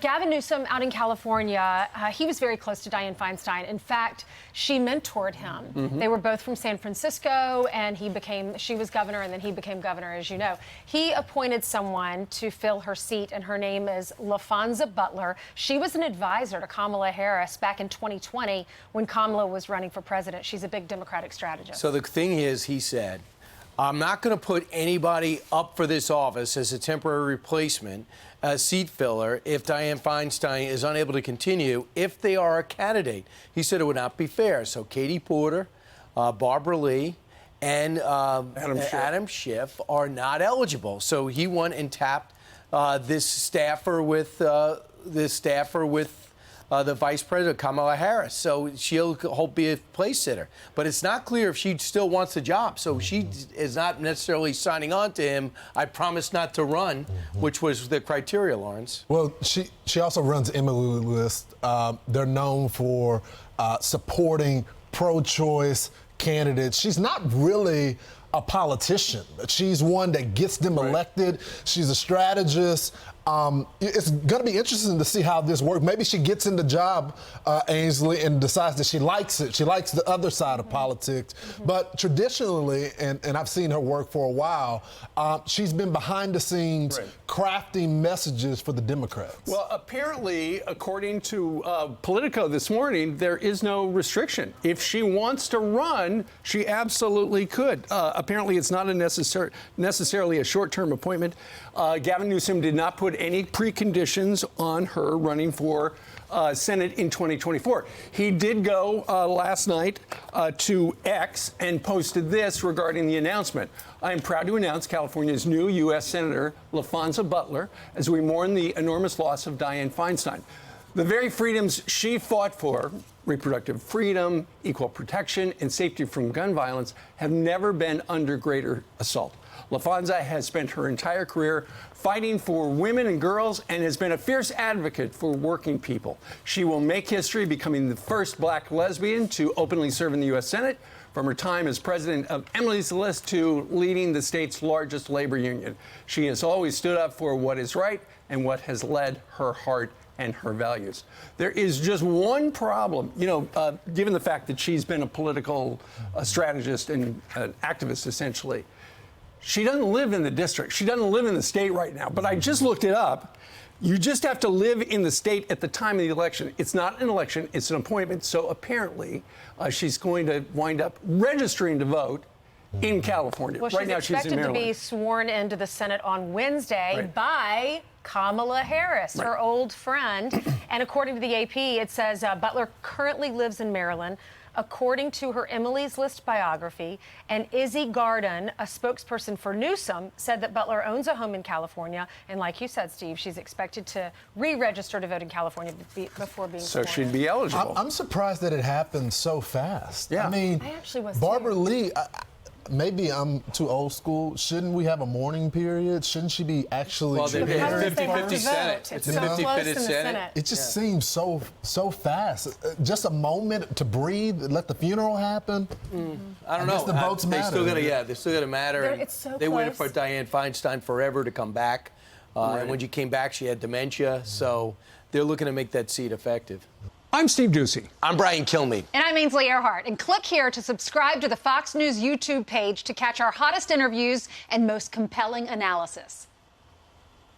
Gavin Newsom out in California, he was very close to Dianne Feinstein. In fact, she mentored him. They were both from San Francisco, and she was governor, and then he became governor, as you know. He appointed someone to fill her seat, and her name is LaFonza Butler. She was an advisor to Kamala Harris back in 2020 when Kamala was running for president. She's a big Democratic strategist. So the thing is, he said, I'm not going to put anybody up for this office as a temporary replacement, a seat filler, if Dianne Feinstein is unable to continue, if they are a candidate. He said it would not be fair. So Katie Porter, Barbara Lee, and Adam Schiff are not eligible. So he went and tapped this staffer with the Vice President, Kamala Harris. So she'll hope be a place sitter. But it's not clear if she still wants the job. So she is not necessarily signing on to him, I promise not to run, which was the criteria, Lawrence. Well, she also runs Emily List. They're known for supporting pro-choice candidates. She's not really a politician. She's one that gets them elected. She's a strategist. It's going to be interesting to see how this works. Maybe she gets in the job, Ainsley, and decides that she likes it. She likes the other side of politics. But traditionally, and I've seen her work for a while, she's been behind the scenes crafting messages for the Democrats. Well, apparently, according to Politico this morning, there is no restriction. If she wants to run, she absolutely could. Apparently, it's not necessarily a short-term appointment. Gavin Newsom did not put any preconditions on her running for Senate in 2024. He did go last night to X and posted this regarding the announcement. I am proud to announce California's new U.S. Senator LaFonza Butler as we mourn the enormous loss of Dianne Feinstein. The very freedoms she fought for, reproductive freedom, equal protection, and safety from gun violence, have never been under greater assault. LaFonza has spent her entire career fighting for women and girls and has been a fierce advocate for working people. She will make history, becoming the first black lesbian to openly serve in the U.S. Senate, from her time as president of Emily's List to leading the state's largest labor union. She has always stood up for what is right and what has led her heart and her values. There is just one problem, given the fact that she's been a political strategist and an activist, essentially. She doesn't live in the district. She doesn't live in the state right now. But I just looked it up. You just have to live in the state at the time of the election. It's not an election. It's an appointment. So apparently, she's going to wind up registering to vote in California. Well, right now, she's in Maryland. Expected to be sworn into the Senate on Wednesday by Kamala Harris, her old friend. And according to the AP, it says Butler currently lives in Maryland. According to her Emily's List biography, and Izzy Garden, a spokesperson for Newsom, said that Butler owns a home in California. And like you said, Steve, she's expected to re-register to vote in California before being So sworn she'd in. be eligible. I'm surprised that it happened so fast. Yeah. I mean, I actually was Barbara too. Lee, maybe I'm too old school. Shouldn't we have a mourning period? Shouldn't she be actually... Well, it's a 50-50 Senate. It's so close in the Senate. It just seems so fast. Just a moment to breathe, let the funeral happen. I don't know. The votes matter. They're still gonna matter. It's so they waited for close. Dianne Feinstein forever to come back. And when she came back, she had dementia. So they're looking to make that seat effective. I'm Steve Ducey. I'm Brian Kilmeade. And I'm Ainsley Earhart. And click here to subscribe to the Fox News YouTube page to catch our hottest interviews and most compelling analysis.